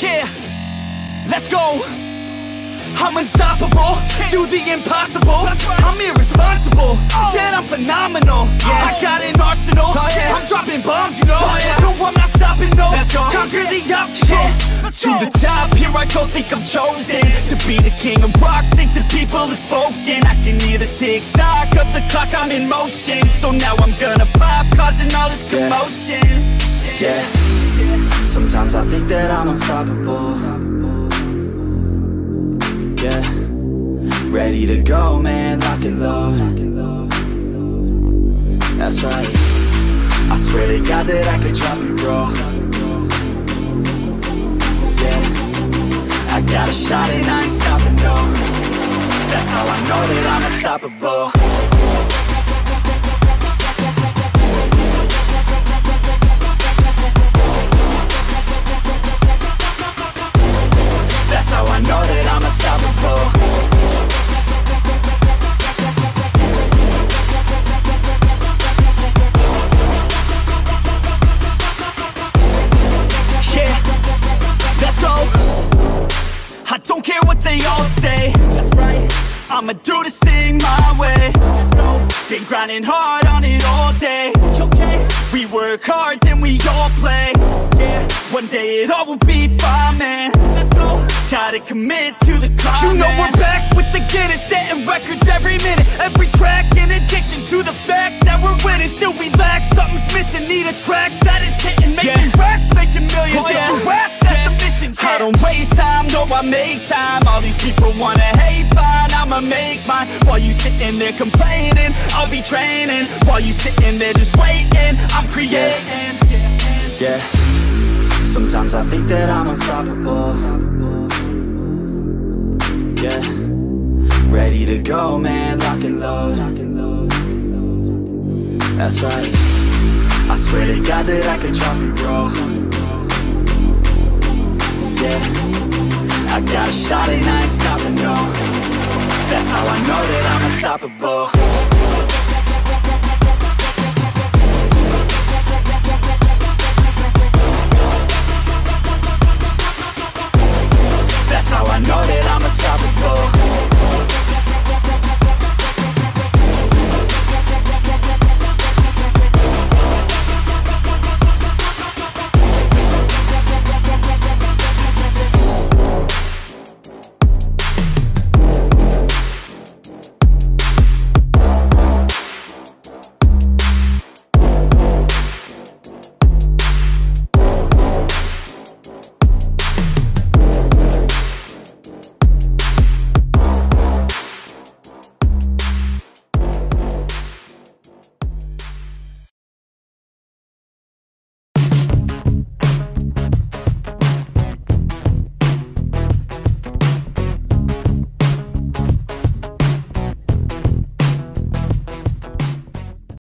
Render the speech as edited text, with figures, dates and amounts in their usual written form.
Yeah, let's go. I'm unstoppable, do the impossible. I'm irresponsible, yet I'm phenomenal. I got an arsenal, I'm dropping bombs, you know. No, I'm not stopping, no. Conquer the obstacle. To the top, here I go, think I'm chosen to be the king of rock, think the people have spoken. I can hear the tick-tock of the clock, I'm in motion. So now I'm gonna pop, causing all this commotion. Yeah, sometimes I think that I'm unstoppable. Yeah, ready to go, man, lock and load. That's right, I swear to God that I could drop you, bro. Yeah, I got a shot and I ain't stopping, no. That's how I know that I'm unstoppable. That's how I know that I'm unstoppable. Yeah, let's go. I don't care what they all say. That's right, I'ma do this thing my way. Let's go. Been grinding hard on it all day. Okay, we work hard, then we all play. Yeah, one day it all will be fine, man. Let's go. Gotta commit to the climb. You know we're back with the Guinness, setting records every minute, every track. In addiction to the fact that we're winning, still we lack something's missing. Need a track that is hitting, making racks, making millions. That's the mission. I don't waste time, no, I make time. All these people wanna hate, fine, I'ma make mine. While you sitting there complaining, I'll be training. While you sitting there just waiting, I'm creating. Yeah, sometimes I think that I'm unstoppable. Yeah, ready to go, man, lock and load. That's right, I swear to God that I could drop you, bro. Yeah, I got a shot and I ain't stopping, no. That's how I know that I'm unstoppable.